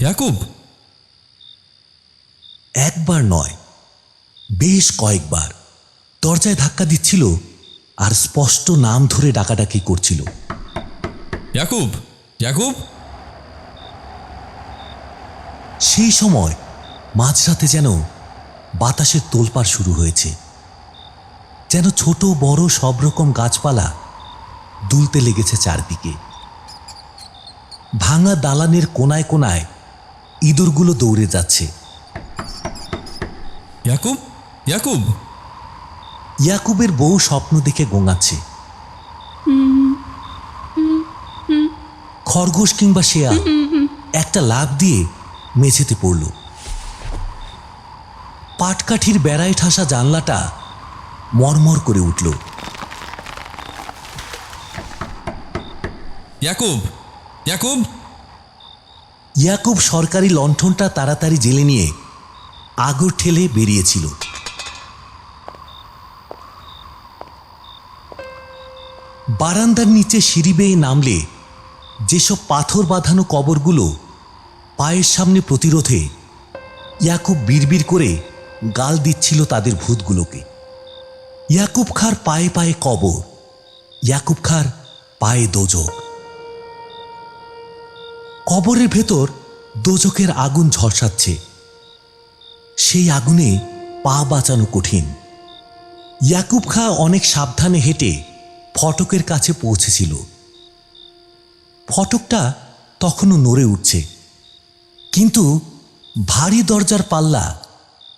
ইয়াকুব! একবার নয়, বেশ কয়েকবার দরজায় ধাক্কা দিচ্ছিল আর স্পষ্ট নাম ধরে ডাকাডাকি করছিল। ইয়াকুব! ইয়াকুব! সেই সময় মাঝরাতে যেন বাতাসের তোলপাড় শুরু হয়েছে, যেন ছোট বড় সব রকম গাছপালা দুলতে লেগেছে চারদিকে। ভাঙা দালানের কোনায় কোনায় ইঁদুরগুলো দৌড়ে যাচ্ছে। ইয়াকুব! ইয়াকুব! ইয়াকুবের বউ স্বপ্ন দেখে গোঙাচ্ছে। খরগোশ কিংবা শেয়াল একটা লাফ দিয়ে মেঝেতে পড়ল। পাটকাঠির বেড়ায় ঠাসা জানলাটা মরমর করে উঠল। ইয়াকুব! ইয়াকুব! ইয়াকুব সরকারি লণ্ঠনটা তাড়াতাড়ি জেলে নিয়ে আগর ঠেলে বেরিয়েছিল। বারান্দার নিচে সিঁড়ি বেয়ে নামলে যেসব পাথর বাঁধানো কবরগুলো পায়ের সামনে প্রতিরোধে, ইয়াকুব বিড়বিড় করে গাল দিচ্ছিল তাদের ভূতগুলোকে। ইয়াকুব খাঁর পায়ে পায়ে কবর, ইয়াকুব খাঁর পায়ে দোজক। কবরের ভেতর দোজকের আগুন ঝলসাচ্ছে। সেই আগুনে পা বাঁচানো কঠিন। ইয়াকুব খাঁ অনেক সাবধানে হেঁটে ফটকের কাছে পৌঁছেছিল। ফটকটা তখনও নড়ে উঠছে, কিন্তু ভারী দরজার পাল্লা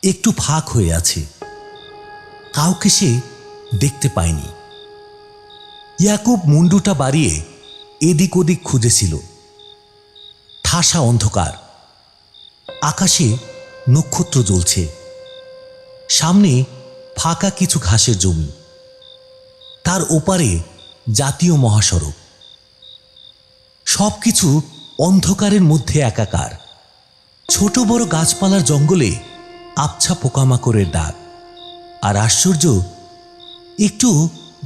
একটু ফাঁক হয়ে আছে। কাউকে সে দেখতে পায়নি। ইয়াকুব মুন্ডুটা বাড়িয়ে এদিক ওদিক খুঁজেছিল। ঠাসা অন্ধকার, আকাশে নক্ষত্র জ্বলছে। সামনে ফাঁকা কিছু ঘাসের জমি, তার ওপারে জাতীয় মহাসড়ক। সবকিছু অন্ধকারের মধ্যে একাকার। ছোট বড় গাছপালার জঙ্গলে আবছা পোকামাকড়ের ডাক। আর আশ্চর্য, একটু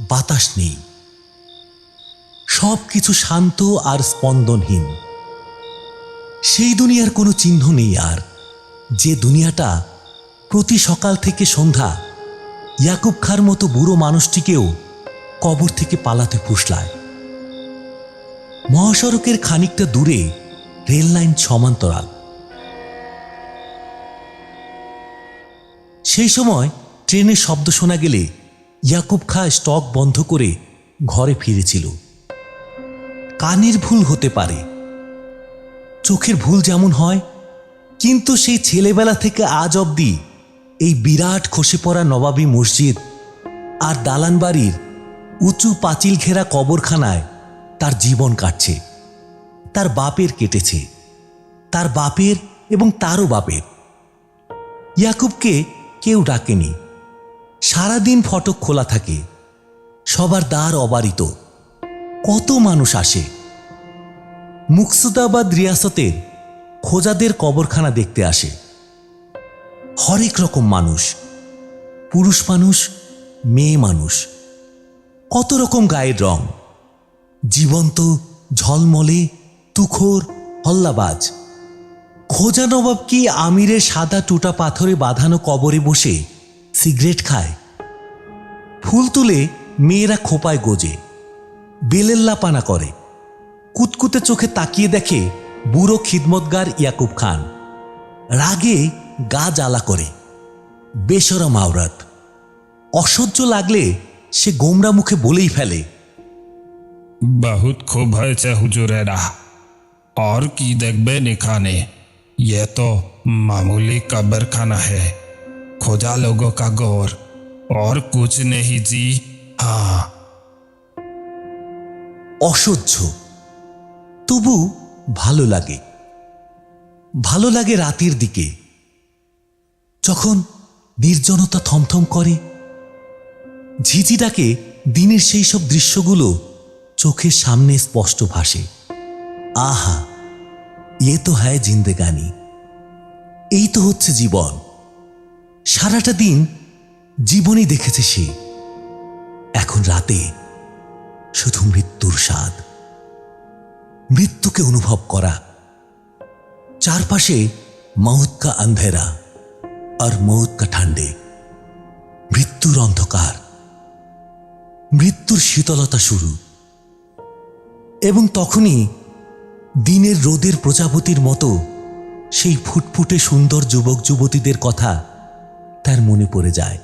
বাতাস নেই। সবকিছু শান্ত আর স্পন্দনহীন। সেই দুনিয়ার কোনো চিহ্ন নেই আর, যে দুনিয়াটা প্রতি সকাল থেকে সন্ধ্যা ইয়াকুব খাঁর মতো বুড়ো মানুষটিকেও কবর থেকে পালাতে ফুসলায়। মহাসড়কের খানিকটা দূরে রেল লাইন সমান্তরাল। সেই সময় ট্রেনের শব্দ শোনা গেলে ইয়াকুব খাঁ স্টক বন্ধ করে ঘরে ফিরেছিল। কানের ভুল হতে পারে, চোখের ভুল যেমন হয়, কিন্তু সেই ছেলেবেলা থেকে আজ অবধি এই বিরাট খসে পড়া নবাবী মসজিদ আর দালান বাড়ির উঁচু পাঁচিল ঘেরা কবরখানায় তার জীবন কাটছে। তার বাপের কেটেছে, তার বাপের এবং তারও বাপের। ইয়াকুবকে কেউ ডাকেনি। সারাদিন ফটক খোলা থাকে, সবার দ্বার অবারিত। কত মানুষ আসে। মুকসুদাবাদ রিয়াসতের খোজাদের কবরখানা দেখতে আসে। হরেক রকম মানুষ, পুরুষ মানুষ, মেয়ে মানুষ, কত রকম গায়ের রং, জীবন্ত, ঝলমলে, তুখোর, হল্লাবাজ। খোজা নবাব কি আমিরের সাদা টুটা পাথরে বাঁধানো কবরে বসে সিগারেট খায়? ফুল তুলে মেয়েরা খোপায় গোজে, বেলেল্লাপানা করে। কুতকুতে চোখে তাকিয়ে দেখে বুড়ো খিদমতগার ইয়াকুব খান। রাগে গা জ্বালা করে। বেশরম আওরাত। অসহ্য লাগলে সে গোমরা মুখে বলেই ফেলে, बहुत खूब হয়েছে হুজুরেরা। और की দেখবেন এখানে? ये तो मामूली कब्रखाना है, खोजा लोगों का गौर, और कुछ नहीं जी। हाँ। অসহ্য, তবু ভালো লাগে। ভালো লাগে রাতের দিকে, যখন নির্জনতা থমথম করে। ঝিঝিটাকে দিনের সেই সব দৃশ্যগুলো চোখের সামনে স্পষ্ট ভাসে। আহা, এ তো হ্যায় জিন্দেগানি। এই তো হচ্ছে জীবন। সারাটা দিন জীবনই দেখেছে সে। এখন রাতে শুধু মৃত্যুর স্বাদ, মৃত্যুকে অনুভব করা। চারপাশে মৌত কা আন্ধেরা আর মৌত কা ঠান্ডে, মৃত্যুর অন্ধকার, মৃত্যুর শীতলতা শুরু। এবং তখনই দিনের রোদের প্রজাপতির মতো সেই ফুটফুটে সুন্দর যুবক যুবতীদের কথা তার মনে পড়ে যায়।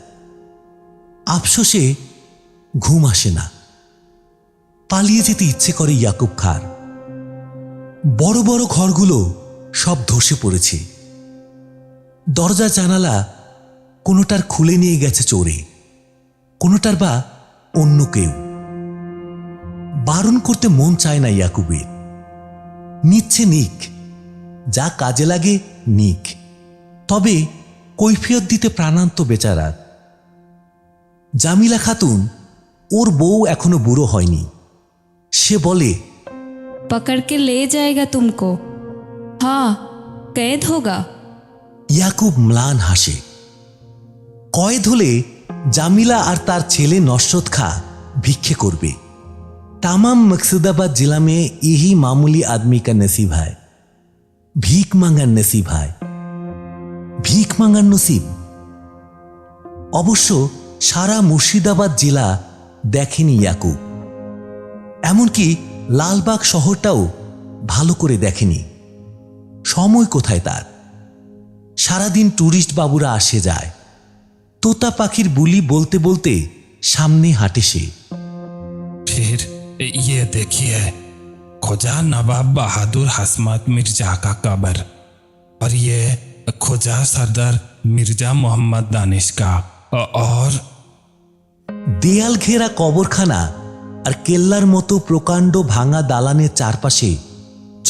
আফসোসে ঘুম আসে না। পালিয়ে যেতে ইচ্ছে করে ইয়াকুব খাঁর। বড় বড় ঘরগুলো সব ধসে পড়েছে। দরজা জানালা কোনোটার খুলে নিয়ে গেছে চোরে, কোনোটার বা অন্য কেউ। বারণ করতে মন চায় না ইয়াকুবের। নিচ্ছে নিক, যা কাজে লাগে নিক, তবে কৈফিয়ত দিতে প্রাণান্ত বেচারার। জামিলা খাতুন, ওর বউ এখনো বুড়ো হয়নি। সে বলে, पकड़ के ले जाएगा तुमको, हाँ कैद होगा। ইয়াকুব ম্লান হাসে। কয়েদ হলে জামিলা আর তার ছেলে নসরত খা ভিক্ষে করবে। तमाम मकसूदाबाद जिला में यही मामूली आदमी का नसीब है। भीख मांगार नसीब है, भीख मांगार नसीब। অবশ্য সারা মুর্শিদাবাদ জেলা দেখেনি ইয়াকুব, এমনকি লালবাগ শহরটাও ভালো করে দেখেনি। সময় কোথায় তার? সারাদিন টুরিস্ট বাবুরা আসে যায়। তোতা পাখির বুলি বলতে বলতে সামনে হাঁটে সে। फिर ये देखिए, ख्वाजा नवाब बहादुर हसमत मिर्जा का कब्र, और ये ख्वाजा सरदार मिर्जा मोहम्मद दानिश का, और দেয়াল ঘেরা কবরখানা আর কেল্লার মতো প্রকাণ্ড ভাঙা দালানের চারপাশে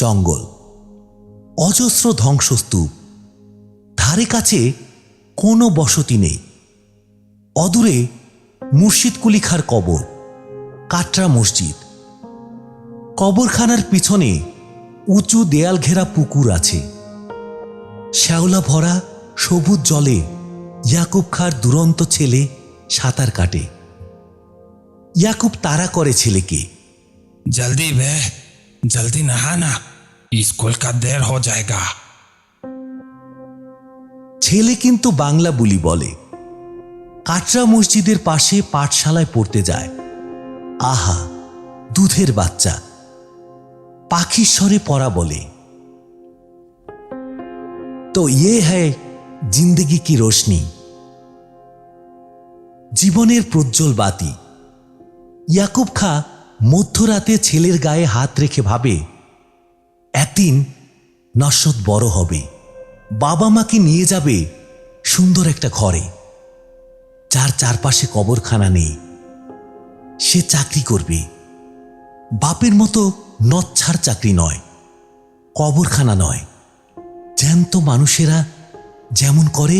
জঙ্গল, অজস্র ধ্বংসস্তূপ। ধারে কাছে কোনো বসতি নেই। অদূরে মুর্শিদ কুলি খাঁর কবর, কাটরা মসজিদ। কবরখানার পিছনে উঁচু দেয়াল ঘেরা পুকুর আছে। শ্যাওলা ভরা সবুজ জলে ইয়াকুব খাঁর দুরন্ত ছেলে সাঁতার কাটে। ইয়াকুব তাড়া করে ছেলেকে, जल्दी वे, जल्दी नहाना, स्कूल का देर हो जाएगा। ছেলে কিন্তু বাংলা বুলি বলে। কাটরা মসজিদের পাশে পাঠশালায় পড়তে যায়। আহা, দুধের বাচ্চা, পাখির স্বরে পড়া বলে। তো ইয়ে হ্যায় জিন্দগি কি রোশনি, জীবনের প্রজ্জ্বল বাতি। ইয়াকুব খাঁ মধ্যরাতে ছেলের গায়ে হাত রেখে ভাবে, একদিন নসরত বড় হবে, বাবা মাকে নিয়ে যাবে সুন্দর একটা ঘরে, যার চারপাশে কবরখানা নেই। সে চাকরি করবে, বাপের মতো নচ্ছাড় চাকরি নয়, কবরখানা নয়, জ্যান্ত মানুষেরা যেমন করে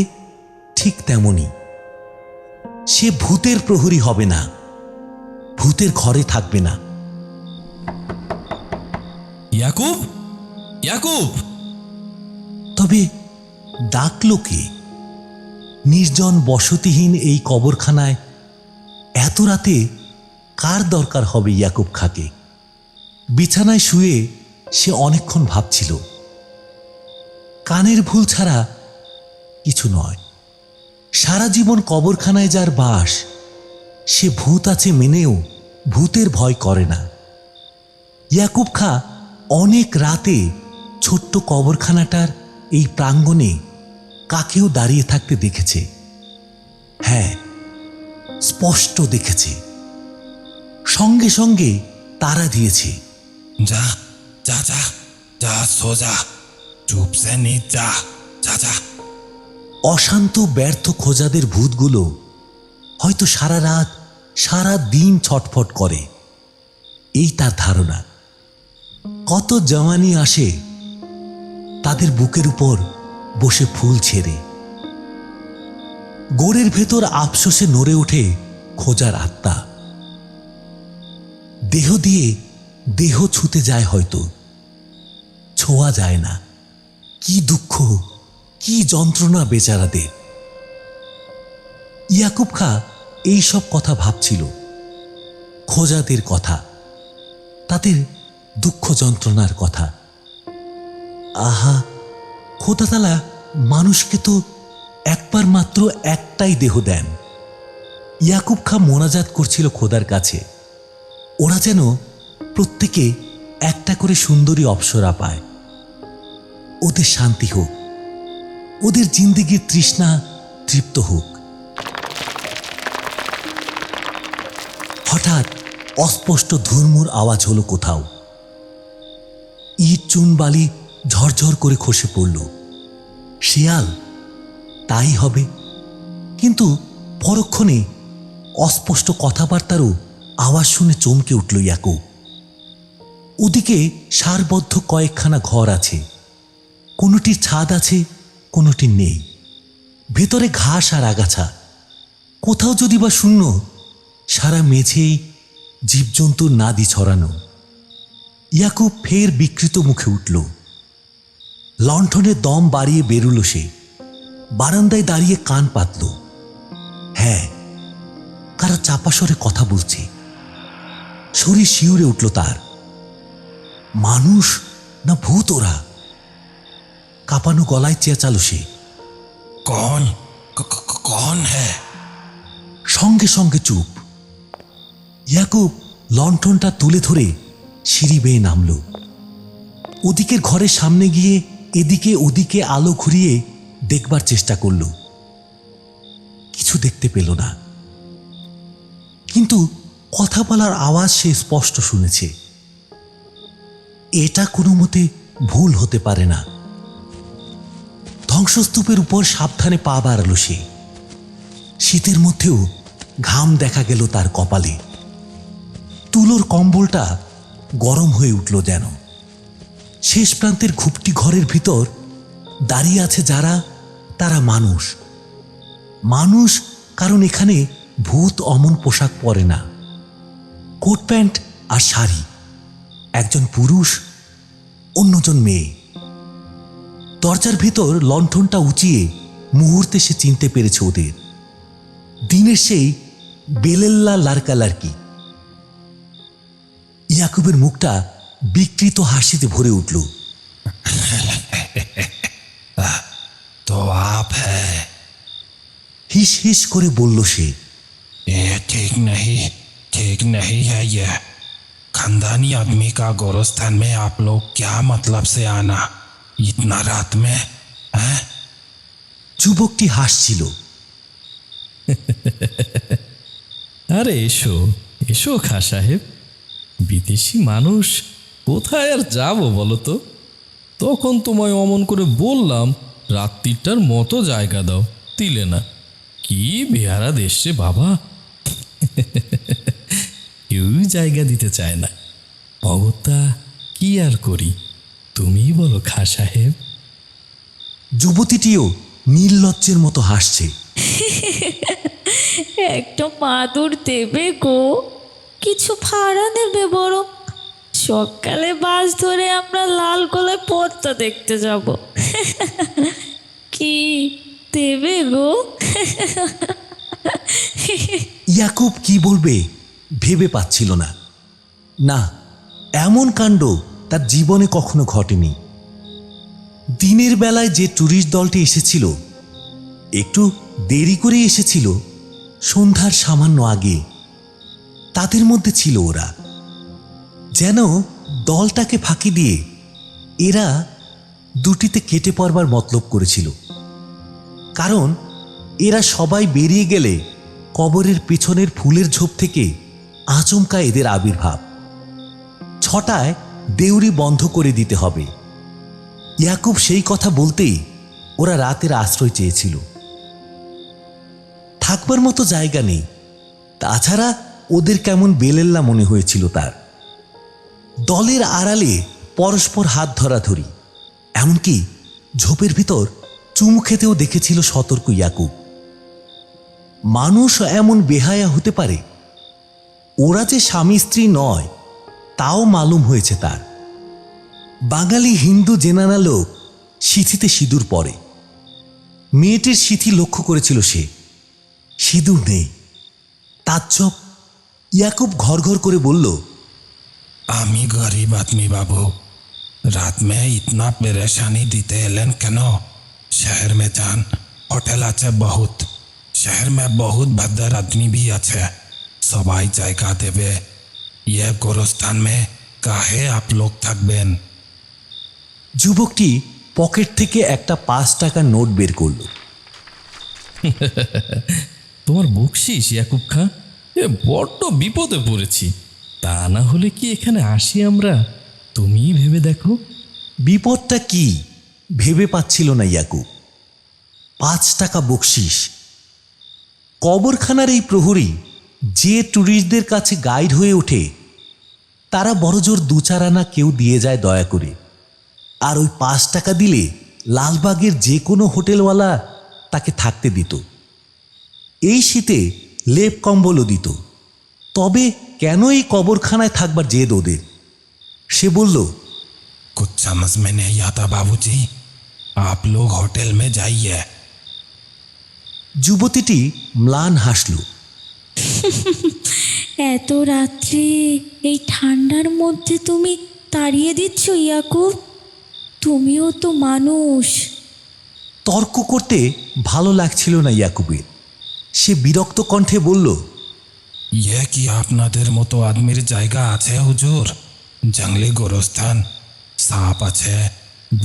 ঠিক তেমনই। সে ভূতের প্রহরী হবে না, ভূতের ঘরে থাকবে না। ইয়াকুব, ইয়াকুব! তবে ডাকলো কে? নির্জন বসতিহীন এই কবরখানায় এত রাতে কার দরকার হবে ইয়াকুব খাঁকে? বিছানায় শুয়ে সে অনেকক্ষণ ভাবছিল। কানের ভুল ছাড়া কিছু নয়। সারা জীবন কবরখানায় যার বাস, সে ভূত আছে মেনেও ভূতের ভয় করে না। ইয়াকুব খাঁ অনেক রাতে ছোট্ট কবরখানাটার এই প্রাঙ্গণে কাকেও দাঁড়িয়ে থাকতে দেখেছে। হ্যাঁ, স্পষ্ট দেখেছে। সঙ্গে সঙ্গে তাড়া দিয়েছে, जा जा जा जा, सो जा, चुप से नीच जा, जा जा। অশান্ত ব্যর্থ খোঁজাদের ভূতগুলো হয়তো সারা রাত সারা দিন ছটফট করে, এই তার ধারণা। কত জওয়ানি আসে তাদের বুকের উপর বসে ফুল ছেড়ে। গোড়ের ভেতর আফসোসে নড়ে ওঠে খোঁজার আত্মা। দেহ দিয়ে দেহ ছুতে যায়, হয়তো ছোঁয়া যায় না। কি দুঃখ, কি যন্ত্রণা বেচারাদের। ইয়াকুব খাঁ এই সব কথা ভাবছিল, খোঁজাদের কথা, তাদের দুঃখ যন্ত্রণার কথা। আহা, খোদাতালা মানুষকে তো একবার মাত্র একটাই দেহ দেন। ইয়াকুব খা মোনাজাত করছিল খোদার কাছে, ওরা যেন প্রত্যেকে একটা করে সুন্দরী অপ্সরা পায়। ওদের শান্তি হোক, ওদের জিন্দেগির তৃষ্ণা তৃপ্ত হোক। হঠাৎ অস্পষ্ট ধুরমুর আওয়াজ হলো কোথাও। ইট চুন বালি ঝরঝর করে খসে পড়ল। শিয়াল? তাই হবে, কিন্তু পরক্ষণে অস্পষ্ট কথাবার্তারও আওয়াজ শুনে চমকে উঠল ইয়াকুব। ওদিকে সারবদ্ধ কয়েকখানা ঘর আছে, কোনোটির ছাদ আছে, কোনোটির নেই। ভেতরে ঘাস আর আগাছা, কোথাও যদি বা শূন্য, সারা মেঝেই জীবজন্তুর নাদি ছড়ানো। ইয়াকুব ফের বিকৃত মুখে উঠল। লণ্ঠনে দম বাড়িয়ে বেরুল সে, বারান্দায় দাঁড়িয়ে কান পাতল। হ্যাঁ, কারা চাপা স্বরে কথা বলছে। শরীর শিউরে উঠল তার। মানুষ না ভূত ওরা? কাঁপানো গলায় চেঁচালো সে। कौन कौन है? সঙ্গে সঙ্গে চুপ। ইয়াকুব লণ্ঠনটা তুলে ধরে সিঁড়ি বেয়ে নামল। ওদিকের ঘরের সামনে গিয়ে এদিকে ওদিকে আলো ঘুরিয়ে দেখবার চেষ্টা করল। কিছু দেখতে পেল না, কিন্তু কথা বলার আওয়াজ সে স্পষ্ট শুনেছে। এটা কোনো মতে ভুল হতে পারে না। ধ্বংসস্তূপের উপর সাবধানে পা বাড়ালো সে। শীতের মধ্যেও ঘাম দেখা গেল তার কপালে। তুলোর কম্বলটা গরম হয়ে উঠল যেন। শেষ প্রান্তের ঘুপটি ঘরের ভিতর দাঁড়িয়ে আছে যারা, তারা মানুষ। মানুষ কারণ এখানে ভূত অমন পোশাক পরে না। কোট প্যান্ট আর শাড়ি, একজন পুরুষ, অন্যজন মেয়ে। দরজার ভিতর লণ্ঠনটা উঁচিয়ে মুহূর্তে সে চিনতে পেরেছে ওদের। দিনের সেই বেলেল্লা লারকা লারকি। ইয়াকুবের মুখটা বিকৃত হাসিতে ভরে উঠল। तो आप है? হিস হিস করে বলল সে। ये ठीक नहीं है ये। खानदानी आदमी का गोरस्तान में आप लोग क्या मतलब से आना इतना रात में हैं? যুবকটি হাসছিল। আরে এসো এসো খা সাহেব, বিদেশি মানুষ, কোথায় আর যাবো বলো তো? তখন তোমায় অমন করে বললাম রাত্রিটার মতো জায়গা দাও, দিলে না। কি বেহারা দেশ রে বাবা, কেউ জায়গা দিতে চায় না। অগত্যা কি আর করি, তুমিই বলো খা সাহেব। যুবতীটিও নির্লজ্জের মতো হাসছে। একটা মাদুর দেবে গো, কিছু ভাড়া নেবে বরং। সকালে বাস ধরে আমরা লাল গোলায় পদ্মা দেখতে যাব। কি দেবে গো? ইয়াকুব কি বলবে ভেবে পাচ্ছিল না। না, এমন কাণ্ড তার জীবনে কখনো ঘটেনি। দিনের বেলায় যে ট্যুরিস্ট দলটি এসেছিল, একটু দেরি করে এসেছিল, সন্ধ্যার সামান্য আগে, তাদের মধ্যে ছিল ওরা। যেন দলটাকে ফাঁকি দিয়ে এরা দুটিতে কেটে পড়বার মতলব করেছিল। কারণ এরা সবাই বেরিয়ে গেলে কবরের পেছনের ফুলের ঝোপ থেকে আচমকা এদের আবির্ভাব। 6টায় দেউরি বন্ধ করে দিতে হবে। ইয়াকুব সেই কথা বলতেই ওরা রাতের আশ্রয় চেয়েছিল। থাকবার মতো জায়গা নেই, তাছাড়া ওদের কেমন বেলেল্লা মনে হয়েছিল তার। দলের আড়ালে পরস্পর হাত ধরাধরি, এমনকি ঝোপের ভিতর চুমু খেতেও দেখেছিল সতর্ক ইয়াকুব। মানুষ এমন বেহায়া হতে পারে, ওরা যে স্বামী স্ত্রী নয় তাও মালুম হয়েছে তার। বাঙালি হিন্দু জেনানা লোক সিঁথিতে সিঁদুর পরে। মেয়েটির সিঁথি লক্ষ্য করেছিল সে, সিঁদুর নেই। তাজ্জব। ইয়াকুব ঘর ঘর করে বলল, আমি গরিব আদমি বাবু, रात में इतना परेशानी दीते एलेन केनो? शहर में जान, होटल আছে बहुत, शहर में बहुत भद्र आदमी भी আছে, সবাই জায়গা দেবে। ये गोरस्तान में काहे आप लोग থাকবেন? যুবকটি পকেট থেকে একটা 5 টাকার নোট বের করল। তোমার বকশিস ইয়াকুব খাঁ, এ বড্ড বিপদে পড়েছি। তা না হলে কি এখানে আসি আমরা? তুমিই ভেবে দেখো। বিপদটা কি ভেবে পাচ্ছিল না ইয়াকুব। 5 টাকা বকশিস। কবরখানার এই প্রহরী যে ট্যুরিস্টদের কাছে গাইড হয়ে ওঠে, তারা বড়জোর 2-4 আনা কেউ দিয়ে যায় দয়া করে। আর ওই 5 টাকা দিলে লালবাগের যে কোনো হোটেলওয়ালা তাকে থাকতে দিত। এই শীতে লেপ কম্বলও দিত। তবে কেন এই কবরখানায় থাকবার জেদ ওদের? সে বলল, कुछ समझ में नहीं आता बाबूजी, आप लोग होटल में जाइए। যুবতীটি ম্লান হাসল। এত রাত্রে এই ঠান্ডার মধ্যে তুমি তাড়িয়ে দিচ্ছ ইয়াকুব? তুমিও তো মানুষ। তর্ক করতে ভালো লাগছিল না ইয়াকুবের। সে বিরক্ত কণ্ঠে বলল, ये कि আপনাদের মতো আদমির জায়গা আছে হুজুর? জঙ্গলি গোরস্থান, সাপ আছে,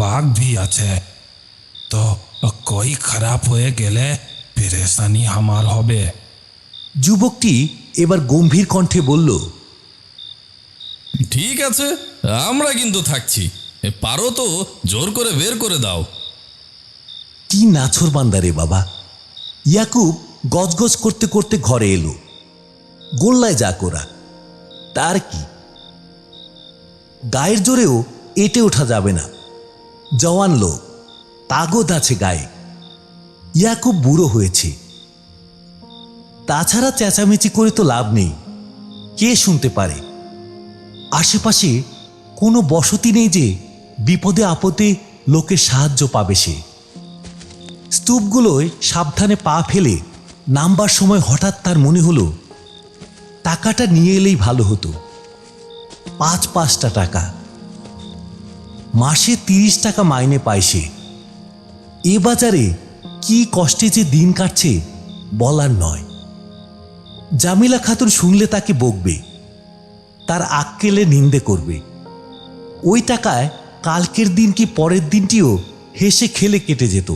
বাঘ भी আছে। তো कोई খারাপ হয়ে গেলে পেরেশানি আমার হবে। যুবকটি এবার গম্ভীর কণ্ঠে বলল, ঠিক আছে, আমরা কিন্তু থাকছি। পারো তো জোর করে বের করে দাও। কি নাছোড়বান্দা রে বাবা। ইয়াকুব গজগজ করতে করতে ঘরে এলো। গোল্লায় যা করা, তার কি? গায়ের জোরেও এটে ওঠা যাবে না। জওয়ান লোক, তাগদ আছে গায়ে। ইয়াকুব বুড়ো হয়েছে। তাছাড়া চেঁচামেচি করে তো লাভ নেই, কে শুনতে পারে? আশেপাশে কোনো বসতি নেই যে বিপদে আপদে লোকের সাহায্য পাবে সে। স্তূপগুলোয় সাবধানে পা ফেলে নামবার সময় হঠাৎ তার মনে হলো টাকাটা নিয়ে এলেই ভালো হতো। 5-5টা টাকা। মাসে 30 টাকা মাইনে পায় সে। এ বাজারে কি কষ্টে যে দিন কাটছে বলার নয়। জামিলা খাতুন শুনলে তাকে বকবে, তার আক্কেলে নিন্দে করবে। ওই টাকায় কালকের দিন কি পরের দিনটিও হেসে খেলে কেটে যেত।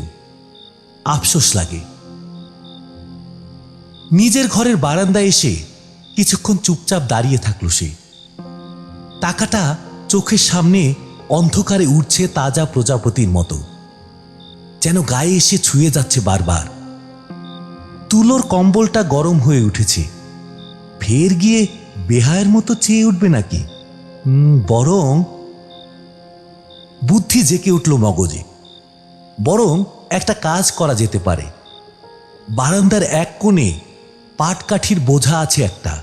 আফসোস লাগে। নিজের ঘরের বারান্দায় এসে কিছুক্ষণ চুপচাপ দাঁড়িয়ে থাকলো সে। টাকাটা চোখের সামনে অন্ধকারে উঠছে তাজা প্রজাপতির মতো, যেন গায়ে এসে ছুঁয়ে যাচ্ছে বারবার। তুলোর কম্বলটা গরম হয়ে উঠেছে। ফের গিয়ে বেহায়ের মতো চেয়ে উঠবে নাকি? বরং বুদ্ধি জেকে উঠল মগজে। বরং একটা কাজ করা যেতে পারে। বারান্দার এক কোণে পাটকাঠির বোঝা আছে একটা।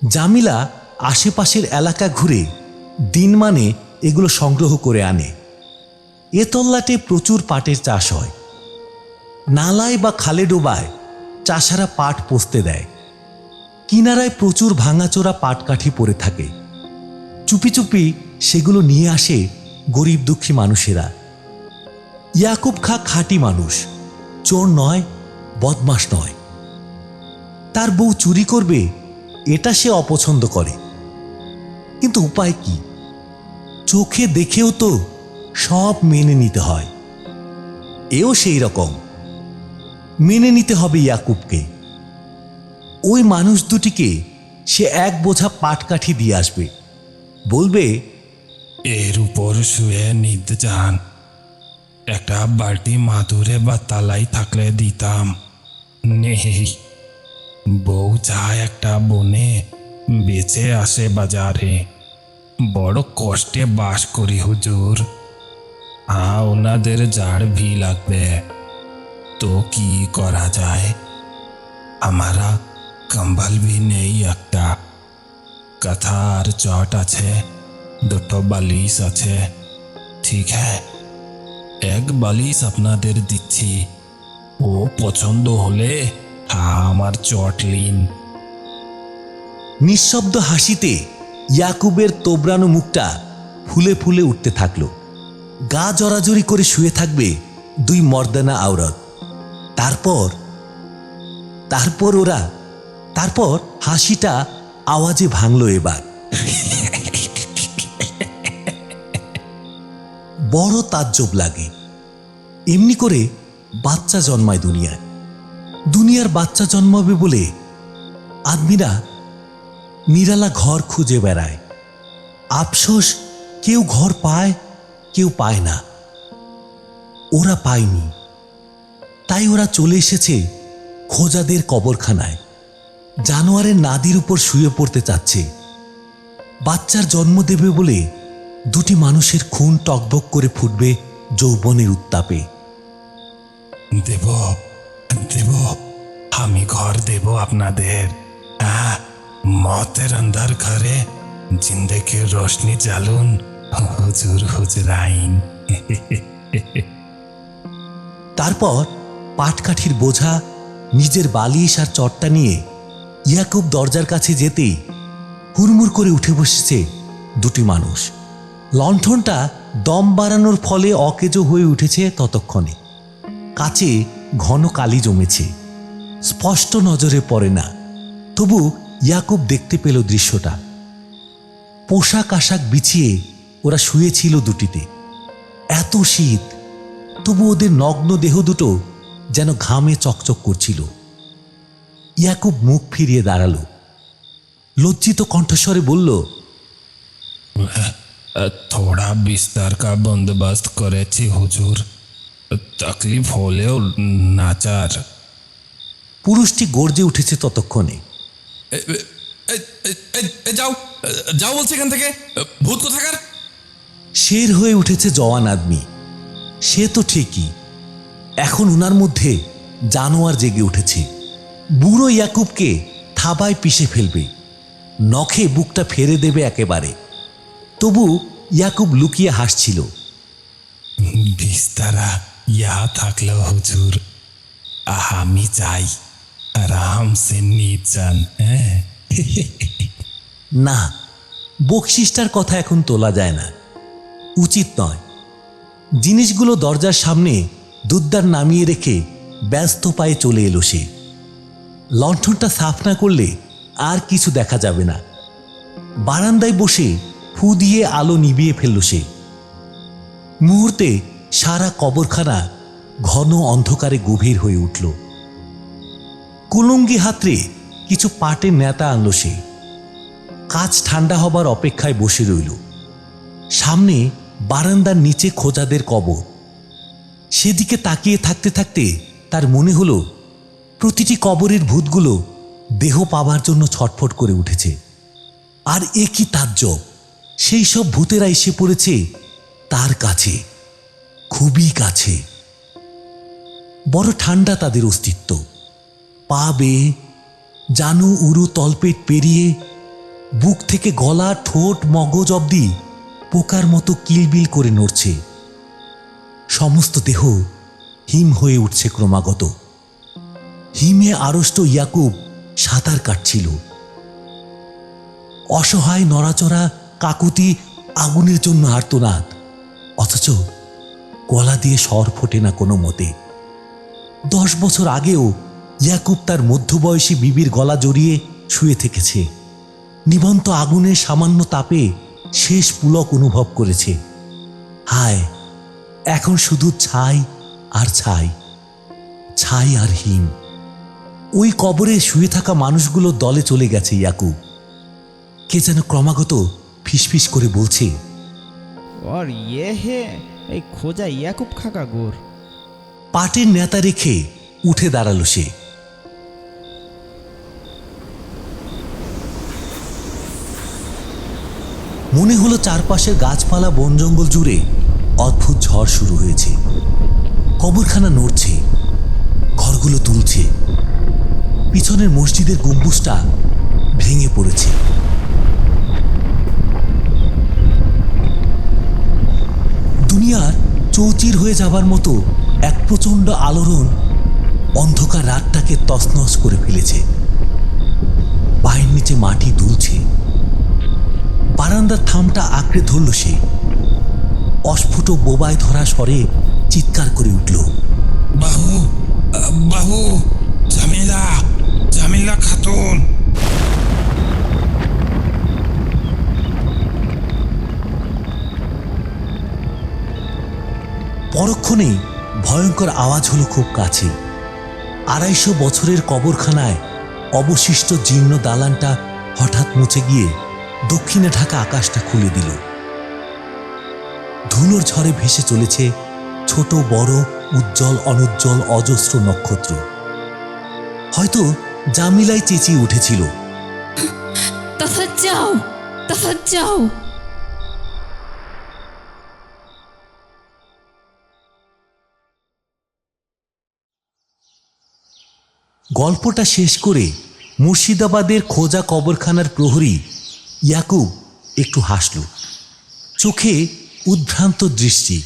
জামিলা আশেপাশের এলাকা ঘুরে দিনমানে এগুলো সংগ্রহ করে আনে। এ তল্লাটে প্রচুর পাটের চাষ হয়। নালায় বা খালে ডোবায় চাষারা পাট পোস্তে দেয়। কিনারায় প্রচুর ভাঙাচোরা পাটকাঠি পড়ে থাকে। চুপি চুপি সেগুলো নিয়ে আসে গরিব দুঃখী মানুষেরা। ইয়াকুব খাঁ খাঁটি মানুষ, চোর নয়, বদমাশ নয়। তার বউ চুরি করবে এটা সে অপছন্দ করে, কিন্তু উপায় কি? চোখে দেখেও তো সব মেনে নিতে হয়। এও সেই রকম মেনে নিতে হবে ইয়াকুবকে। ওই মানুষ দুটিকে সে এক বোঝা পাটকাঠি দিয়ে আসবে, বলবে, এর উপর শুয়ে নিদ যান, একটা বালতি মাদুরে বা তালাই থাকলে দিতাম। নেই, বউ চায় একটা বনে বেঁচে আসে বাজারে। বড় কষ্টে বাস করি হুজুর। ওনাদের জাড় ভি লাগবে, তো কি করা যায়? আমারা কম্বল ভি নেই একটা। কাঁথা আর চট আছে, দুটো বালিশ আছে। ঠিক হ্যাঁ, এক বালিশ আপনাদের দিচ্ছি। ও পছন্দ হলে আমার চট লিন। নিঃশব্দ হাসিতে ইয়াকুবের তোবড়ানো মুখটা ফুলে ফুলে উঠতে থাকলো। গা জড়াজড়ি করে শুয়ে থাকবে দুই মর্দানা আওরাত। তারপর হাসিটা আওয়াজে ভাঙলো এবার। বড় তাজ্জব লাগে, এমনি করে বাচ্চা জন্মায় দুনিয়ার বাচ্চা জন্মাবে বলে আদমিরা নিরালা ঘর খুঁজে বেড়ায়। আফসোস, কেউ ঘর পায়, কেউ পায় না। ওরা পায়নি, তাই ওরা চলে এসেছে খোজাদের কবরখানায়। জানোয়ারের নাদির উপর শুয়ে পড়তে চাচ্ছে। বাচ্চার জন্ম দেবে বলে দুটি মানুষের খুন টকবক করে ফুটবে যৌবনের উত্তাপে। দেব দেব, আমি ঘর দেব আপনাদের। মতের अंदर ঘরে জিন্দেগি রোশনি জ্বালুন হুজুর হুজরাইন। তারপর পাটকাঠির বোঝা, নিজের বালিশ আর চটটা নিয়ে ইয়াকুব দরজার কাছে যেতেই হুড়মুড় করে উঠে বসেছে দুটি মানুষ। লণ্ঠনটা দম বাড়ানোর ফলে অকেজো হয়ে উঠেছে ততক্ষণে। কাছে ঘন কালি জমেছে, স্পষ্ট নজরে পড়ে না, তবু ইয়াকুব দেখতে পেল দৃশ্যটা। পোশাক আশাক বিছিয়ে ওরা শুয়েছিল দুটিতে। এত শীত, তবু ওদের নগ্ন দেহ দুটো যেন ঘামে চকচক করছিল। ইয়াকুব মুখ ফিরিয়ে দাঁড়ালো, লজ্জিত কণ্ঠস্বরে বলল, थोड़ा बिस्तर का बंदोबस्त করেছি হুজুর, তকলিফ হলেও নাচার। পুরুষটি গর্জে উঠেছে ততক্ষণে। যাও যাও বলছে এখান থেকে, ভূত কোথাকার। শের হয়ে উঠেছে জওয়ান আদমি। সে তো ঠিকই, এখন উনার মধ্যে জানোয়ার জেগে উঠেছে। বুড়ো ইয়াকুবকে থাবায় পিষে ফেলবে, নখে বুকটা ফেরে দেবে একেবারে। তবু ইয়াকুব লুকিয়ে হাসছিল। বিস্তারা ইয়া থাকলো হুজুর, আমি যাই, আরাম সে নিজ যান। হ্যাঁ, না, বকশিসটার কথা এখন তোলা যায় না, উচিত নয়। জিনিসগুলো দরজার সামনে দুধদার নামিয়ে রেখে ব্যস্ত পায়ে চলে এলো সে। লণ্ঠনটা সাফ না করলে আর কিছু দেখা যাবে না। বারান্দায় বসে ফু দিয়ে আলো নিভিয়ে ফেলল সে। মুহূর্তে সারা কবরখানা ঘন অন্ধকারে গভীর হয়ে উঠল। কুলঙ্গি হাতড়ে কিছু পাটের নেতা আনল সে। কাজ ঠান্ডা হবার অপেক্ষায় বসে রইল। সামনে বারান্দার নিচে খোজাদের কবর। সেদিকে তাকিয়ে থাকতে থাকতে তার মনে হলো প্রতিটি কবরের ভূতগুলো দেহ পাবার জন্য ছটফট করে উঠেছে। আর এ কি তাজ্জব, সেই সব ভূতেরা এসে পড়েছে তার কাছে, খুবই কাছে। বড় ঠান্ডা তাদের অস্তিত্ব। পা বেয়ে, জানু উরু তলপেট পেরিয়ে, বুক থেকে গলা, ঠোঁট, মগজ অবধি পোকার মতো কিলবিল করে নড়ছে। সমস্ত দেহ হিম হয়ে উঠছে ক্রমাগত। হিমে আড়ষ্ট ইয়াকুব সাঁতার কাটছিল। অসহায় নড়াচড়া, কাকুতি, আগুনের জন্য আর্তনাদ, অথচ গলা দিয়ে স্বর ফোটে না কোনো মতে। 10 বছর আগেও ইয়াকুব তার মধ্যবয়সী বিবির গলা জড়িয়ে শুয়ে থেকেছে। নিবন্ত আগুনের সামান্য তাপে শেষ পুলক অনুভব করেছে। হায়, এখন শুধু ছাই আর ছাই, ছাই আর হিম। ওই কবরে শুয়ে থাকা মানুষগুলো দলে চলে গেছে ইয়াকুব। কে যেন ক্রমাগত ফিসফিস করে বলছে, और ये है এই খোজা ইয়াকুব খাকা গোর। পাটের নেতা রেখে উঠে দাঁড়ালো সে। মনে হলো চারপাশের গাছপালা, বন জঙ্গল জুড়ে অদ্ভুত ঝড় শুরু হয়েছে। কবরখানা নড়ছে, ঘরগুলো তুলছে, পিছনের মসজিদের গম্বুজটা ভেঙে পড়েছে। দুনিয়ার চৌচির হয়ে যাবার মতো এক প্রচণ্ড আলোড়ন অন্ধকার রাতটাকে তছনছ করে ফেলেছে। পায়ের নিচে মাটি দুলছে। বারান্দার থামটা আঁকড়ে ধরল সে। অস্ফুট বোবায় ধরা স্বরে চিৎকার করে উঠল, বাহু বাহু, জামিলা, জামিলা খাতুন। পরক্ষণেই ভয়ঙ্কর আওয়াজ হলো খুব কাছে। 250 বছরের কবরখানায় অবশিষ্ট জীর্ণ দালানটা হঠাৎ মুছে গিয়ে দক্ষিণে ঢাকা আকাশটা খুলে দিল। ধুলোর ঝড়ে ভেসে চলেছে ছোট বড়, উজ্জ্বল অনুজ্জ্বল অজস্র নক্ষত্র। হয়তো জামিলাই চেঁচিয়ে উঠেছিল, তাফাজ্জাও, তাফাজ্জাও। গল্পটা শেষ করে মুর্শিদাবাদের খোজা কবরখানার প্রহরী ইয়াকুব একটু হাসল, চোখে উদ্ভ্রান্ত দৃষ্টি।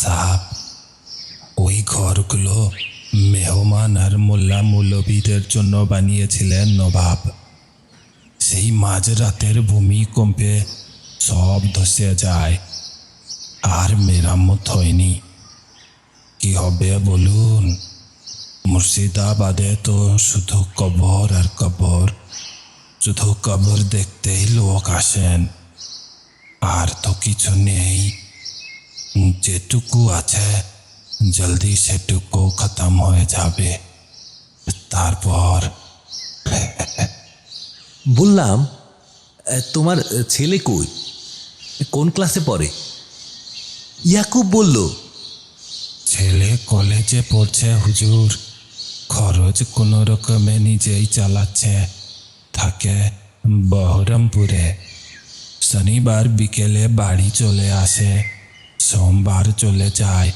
সাহেব, ওই ঘরগুলো মেহমান আর মোল্লা মৌলবীদের জন্য বানিয়েছিলেন নবাব। সেই মাঝরাতের ভূমিকম্পে সব ধসে যায়, আর মেরামত হয়নি। কি হবে বলুন? মুর্শিদাবাদে তো শুধু কবর আর কবর, শুধু কবর দেখতেই লোক আসেন, আর তো কিছু নেই। যেটুকু আছে জলদি সেটুকু খতম হয়ে যাবে, তারপর। বললাম, তোমার ছেলে কই, কোন ক্লাসে পড়ে? ইয়াকুব বলল, ছেলে কলেজে পড়ছে হুজুর, খরচ কোনো রকমে নিজেই চালাচ্ছে, থাকে বহরমপুরে। শনিবার বিকেলে বাড়ি চলে আসে, সোমবার চলে যায়।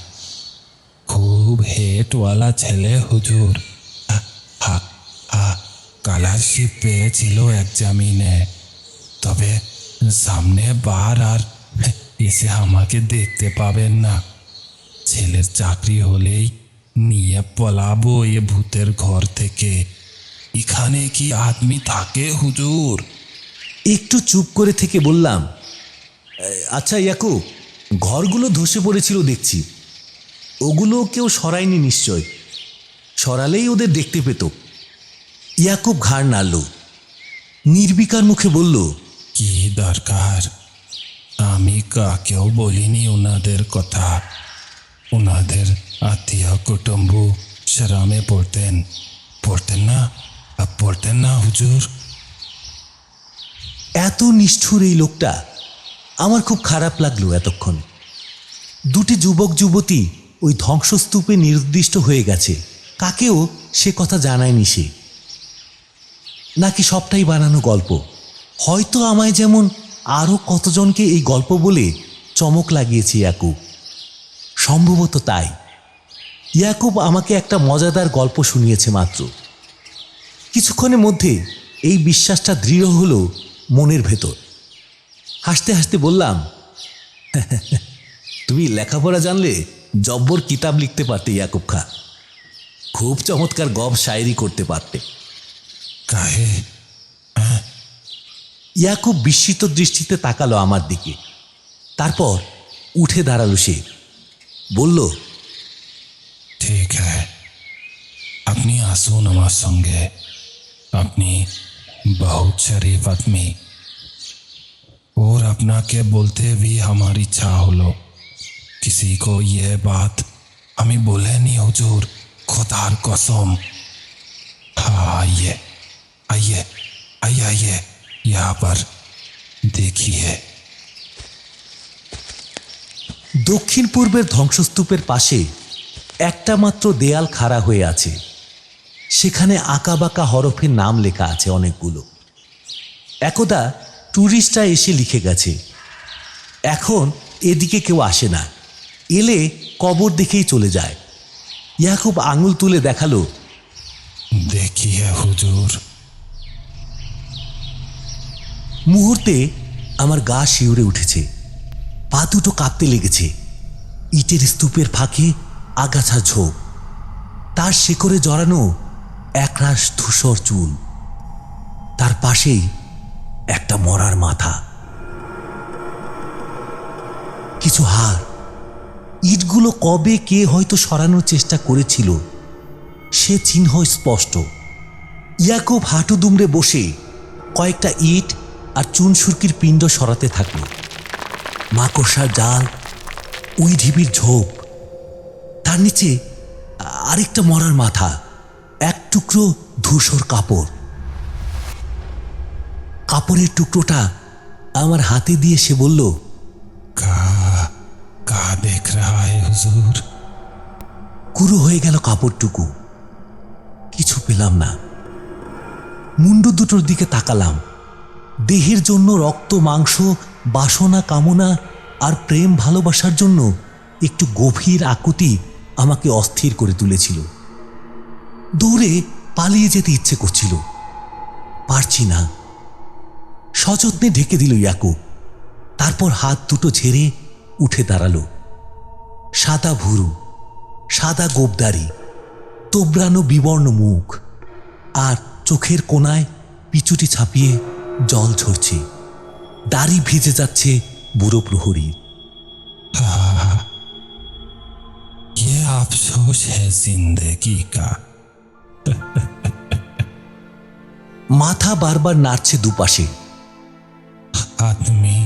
খুব হেটওয়ালা ছেলে হুজুর। স্কলারশিপ পেয়েছিল এক্সামিনে, তবে সামনে বার আর এসে আমাকে দেখতে পাবেন না। ছেলের চাকরি হলেই নিয়ে পলাবো এ ভূতের ঘর থেকে। এখানে কি আদমি থাকে হুজুর? একটু চুপ করে থেকে বললাম, আচ্ছা ইয়াকুব, ঘরগুলো ধসে পড়েছিল দেখছি, ওগুলো কেউ সরায়নি নিশ্চয়, সরালেই ওদের দেখতে পেত। ইয়াকুব ঘাড় নাড়ল, নির্বিকার মুখে বলল, কি দরকার? আমি কাকেও বলিনি ওনাদের কথা। ওনাদের আত্মীয় কুটুম্ব শরমে পড়তেন না হুজুর? এত নিষ্ঠুর এই লোকটা! আমার খুব খারাপ লাগলো এতক্ষণ। দুটি যুবক যুবতী ওই ধ্বংসস্তূপে নির্দিষ্ট হয়ে গেছে, কাকেও সে কথা জানায়নি সে। নাকি সবটাই বানানো গল্প? হয়তো আমায় যেমন আরও কতজনকে এই গল্প বলে চমক লাগিয়েছে ইয়াকুব। সম্ভবত তাই। ইয়াকুব আমাকে একটা মজাদার গল্প শুনিয়েছে মাত্র। কিছুক্ষণের মধ্যে এই বিশ্বাসটা দৃঢ় হলো মনের ভেতর। হাসতে হাসতে বললাম, তুমি লেখাপড়া জানলে জব্বর কিতাব লিখতে পারতে ইয়াকুব খা, খুব চমৎকার গব শায়েরি করতে পারতে। কাহে? ইয়াকুব বিস্মিত দৃষ্টিতে তাকালো আমার দিকে, তারপর উঠে দাঁড়ালো সে। বলল, ঠিক হ্যাঁ, আপনি আসুন আমার সঙ্গে। আপনি बहुत शरीफ आदमी, और अपना के बोलते भी हमारी इच्छा होलो। किसी को ये बात हमें बोले नहीं हुजूर, खुदार कसम। हाँ, आइए आइए आइए आइए, यहाँ पर देखिए। দক্ষিণ পূর্বের ধ্বংসস্তূপের পাশে একটা মাত্র দেয়াল খাড়া হয়ে আছে। সেখানে আঁকাবাঁকা হরফে নাম লেখা আছে অনেকগুলো। একদা ট্যুরিস্টরা এসে লিখে গেছে। এখন এদিকে কেউ আসে না, এলে কবর দেখেই চলে যায়। ইয়াকুব আঙুল তুলে দেখালো, देखिए हुजूर। মুহূর্তে আমার গা শিউরে উঠেছে, পা দুটো কাঁপতে লেগেছে। ইটের স্তূপের ফাঁকে আগাছা ঝোপ, তার শেকড়ে জড়ানো একরাশ ধূসর চুল, তার পাশেই একটা মরার মাথা। কিছু হাড়। ইটগুলো কবে কে হয়তো সরানোর চেষ্টা করেছিল সে চিহ্ন স্পষ্ট। ইয়াকুব হাঁটু দুমড়ে বসে কয়েকটা ইট আর চুনসুরকির পিণ্ড সরাতে থাকল। মাকড়সার জাল, উই ঢিবির ঝোপ, তার নিচে আরেকটা মরার মাথা, এক টুকরো ধূসর কাপড়। কাপড়ের টুকরোটা আমার হাতে দিয়ে সে বলল, का देख रहा है हुजूर? কুরু হয়ে গেল কাপড়টুকু। কিছু পেলাম না। মুন্ডু দুটোর দিকে তাকালাম। দেহের জন্য রক্ত, মাংস, বাসনা, কামনা আর প্রেম ভালোবাসার জন্য একটু গভীর আকুতি আমাকে অস্থির করে তুলেছিল। দৌড়ে পালিয়ে যেতে ইচ্ছে করছিল, পারছি না। সযত্নে ঢেকে দিল ইয়াকুব। তারপর হাত দুটো ঝেড়ে উঠে দাঁড়ালো। সাদা ভুরু, সাদা গোবদারি, তোবড়ানো বিবর্ণ মুখ, আর চোখের কোনায় পিছুটি ছাপিয়ে জল ঝরছে। দাড়ি ভিজে যাচ্ছে বুড়ো প্রহরীর। ये अफसोस है जिंदगी का। মাথা বারবার নাড়ছে দুপাশে। आदमी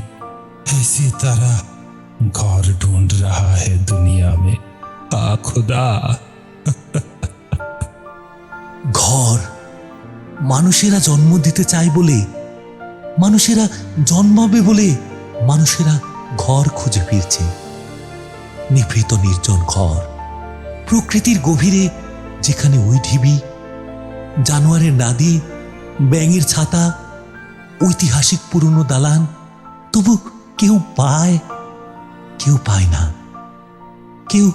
ऐसी तरह घर ढूंढ रहा है दुनिया में। खुदा, ঘর। মানুষেরা জন্ম দিতে চায় বলে, মানুষেরা জন্মাবে বলে, মানুষেরা ঘর খুঁজে ফিরছে। নিভৃত নির্জন ঘর, প্রকৃতির গভীরে, যেখানে ওই ঢিবি, জানোয়ারের নাদি, ব্যাঙের ছাতা, ঐতিহাসিক পুরনো দালান। তবু কেউ পায়, কেউ পায় না। কেউ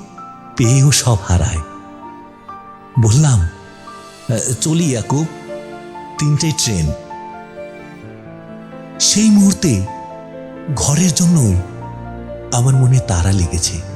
পেয়েও সব হারায়। বললাম, চলি ইয়াকুব, 3টে ট্রেন। সেই মুহূর্তে ঘরের জন্যই আমার মনে তাড়া লেগেছে।